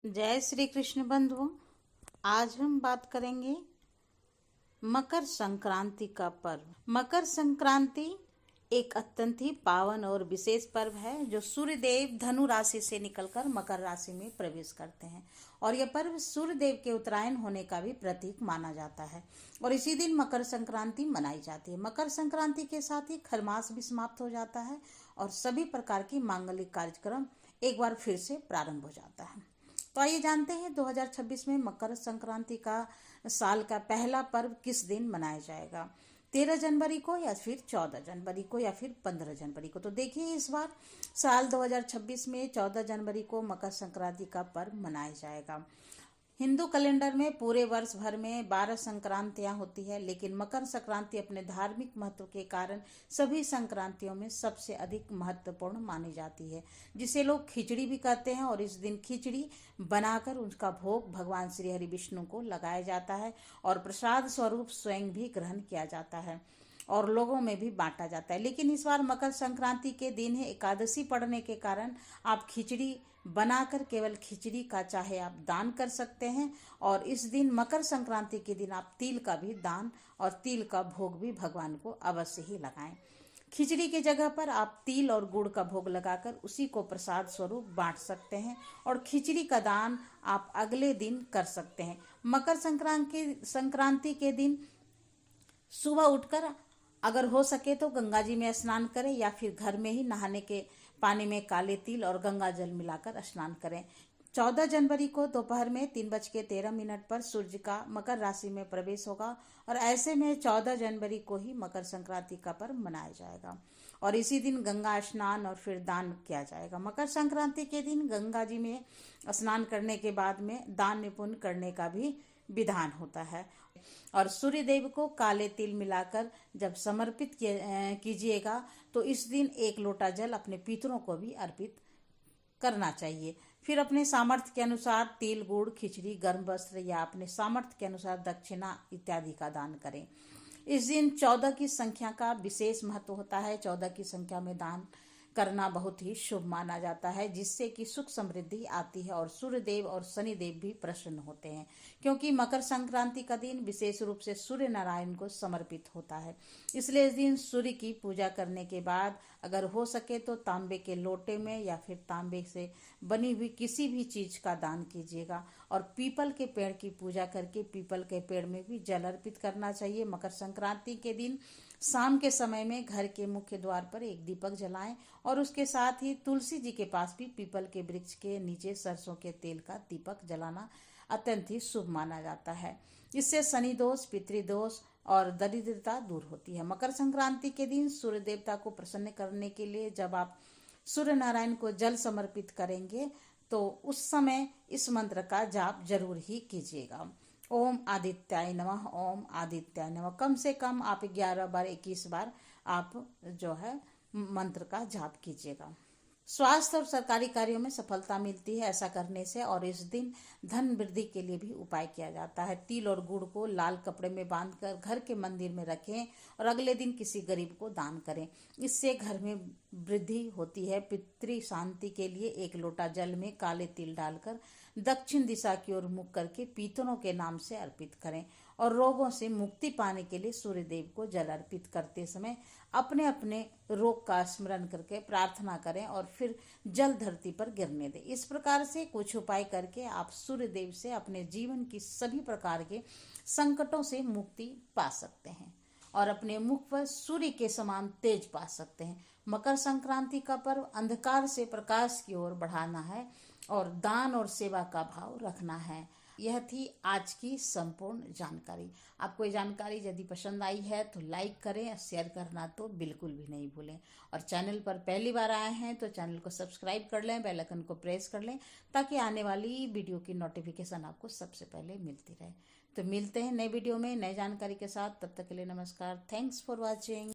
जय श्री कृष्ण बंधुओं। आज हम बात करेंगे मकर संक्रांति का पर्व। मकर संक्रांति एक अत्यंत ही पावन और विशेष पर्व है जो सूर्यदेव धनु राशि से निकलकर मकर राशि में प्रवेश करते हैं और यह पर्व सूर्यदेव के उत्तरायण होने का भी प्रतीक माना जाता है और इसी दिन मकर संक्रांति मनाई जाती है। मकर संक्रांति के साथ ही खरमास भी समाप्त हो जाता है और सभी प्रकार की मांगलिक कार्यक्रम एक बार फिर से प्रारंभ हो जाता है। तो आइए जानते हैं 2026 में मकर संक्रांति का साल का पहला पर्व किस दिन मनाया जाएगा। 13 जनवरी को या फिर 14 जनवरी को या फिर 15 जनवरी को। तो देखिए, इस बार साल 2026 में 14 जनवरी को मकर संक्रांति का पर्व मनाया जाएगा। हिंदू कैलेंडर में पूरे वर्ष भर में 12 संक्रांतियां होती है, लेकिन मकर संक्रांति अपने धार्मिक महत्व के कारण सभी संक्रांतियों में सबसे अधिक महत्वपूर्ण मानी जाती है, जिसे लोग खिचड़ी भी कहते हैं। और इस दिन खिचड़ी बनाकर उसका भोग भगवान श्री हरि विष्णु को लगाया जाता है और प्रसाद स्वरूप स्वयं भी ग्रहण किया जाता है और लोगों में भी बांटा जाता है। लेकिन इस बार मकर संक्रांति के दिन है, एकादशी पड़ने के कारण आप खिचड़ी बनाकर केवल खिचड़ी का चाहे आप दान कर सकते हैं और इस दिन मकर संक्रांति के दिन आप तिल का भी दान और तिल का भोग भी भगवान को अवश्य ही लगाएं। खिचड़ी के जगह पर आप तिल और गुड़ का भोग लगाकर उसी को प्रसाद स्वरूप बांट सकते हैं और खिचड़ी का दान आप अगले दिन कर सकते हैं। मकर संक्रांति के दिन सुबह उठकर अगर हो सके तो गंगा जी में स्नान करें या फिर घर में ही नहाने के पानी में काले तिल और गंगा जल मिलाकर स्नान करें। 14 जनवरी को दोपहर में 3:13 पर सूर्य का मकर राशि में प्रवेश होगा और ऐसे में 14 जनवरी को ही मकर संक्रांति का पर्व मनाया जाएगा और इसी दिन गंगा स्नान और फिर दान किया जाएगा। मकर संक्रांति के दिन गंगा जी में स्नान करने के बाद में दान पुण्य करने का भी विधान होता है और सूर्य देव को काले तिल मिलाकर जब समर्पित कीजिएगा तो इस दिन 1 लोटा जल अपने पितरों को भी अर्पित करना चाहिए। फिर अपने सामर्थ्य के अनुसार तिल, गुड़, खिचड़ी, गर्म वस्त्र या अपने सामर्थ्य के अनुसार दक्षिणा इत्यादि का दान करें। इस दिन 14 की संख्या का विशेष महत्व होता है। 14 की संख्या में दान करना बहुत ही शुभ माना जाता है, जिससे कि सुख समृद्धि आती है और सूर्य देव और शनि देव भी प्रसन्न होते हैं, क्योंकि मकर संक्रांति का दिन विशेष रूप से सूर्य नारायण को समर्पित होता है। इसलिए इस दिन सूर्य की पूजा करने के बाद अगर हो सके तो तांबे के लोटे में या फिर तांबे से बनी हुई किसी भी चीज का दान कीजिएगा और पीपल के पेड़ की पूजा करके पीपल के पेड़ में भी जल अर्पित करना चाहिए। मकर संक्रांति के दिन शाम के समय में घर के मुख्य द्वार पर एक दीपक जलाएं और उसके साथ ही तुलसी जी के पास भी पीपल के वृक्ष के नीचे सरसों के तेल का दीपक जलाना अत्यंत ही शुभ माना जाता है। इससे शनि दोष, पितृदोष और दरिद्रता दूर होती है। मकर संक्रांति के दिन सूर्य देवता को प्रसन्न करने के लिए जब आप सूर्य नारायण को जल समर्पित करेंगे तो उस समय इस मंत्र का जाप जरूर ही कीजिएगा। ओम आदित्याय नमः, ओम आदित्याय नमः। कम से कम आप 11 बार 21 बार आप जो है मंत्र का जाप कीजिएगा। स्वास्थ्य और सरकारी कार्यों में सफलता मिलती है ऐसा करने से और इस दिन धन वृद्धि के लिए भी उपाय किया जाता है। तिल और गुड़ को लाल कपड़े में बांधकर घर के मंदिर में रखें और अगले दिन किसी गरीब को दान करें। इससे घर में वृद्धि होती है। पितृ शांति के लिए 1 लोटा जल में काले तिल डालकर दक्षिण दिशा की ओर मुख करके पितरों के नाम से अर्पित करें और रोगों से मुक्ति पाने के लिए सूर्य देव को जल अर्पित करते समय अपने अपने रोग का स्मरण करके प्रार्थना करें और फिर जल धरती पर गिरने दें। इस प्रकार से कुछ उपाय करके आप सूर्य देव से अपने जीवन की सभी प्रकार के संकटों से मुक्ति पा सकते हैं और अपने मुख पर सूर्य के समान तेज पा सकते हैं। मकर संक्रांति का पर्व अंधकार से प्रकाश की ओर बढ़ाना है और दान और सेवा का भाव रखना है। यह थी आज की संपूर्ण जानकारी। आपको ये जानकारी यदि पसंद आई है तो लाइक करें, शेयर करना तो बिल्कुल भी नहीं भूलें और चैनल पर पहली बार आए हैं तो चैनल को सब्सक्राइब कर लें, बेल आइकन को प्रेस कर लें ताकि आने वाली वीडियो की नोटिफिकेशन आपको सबसे पहले मिलती रहे। तो मिलते हैं नए वीडियो में नई जानकारी के साथ। तब तक के लिए नमस्कार। Thanks for watching.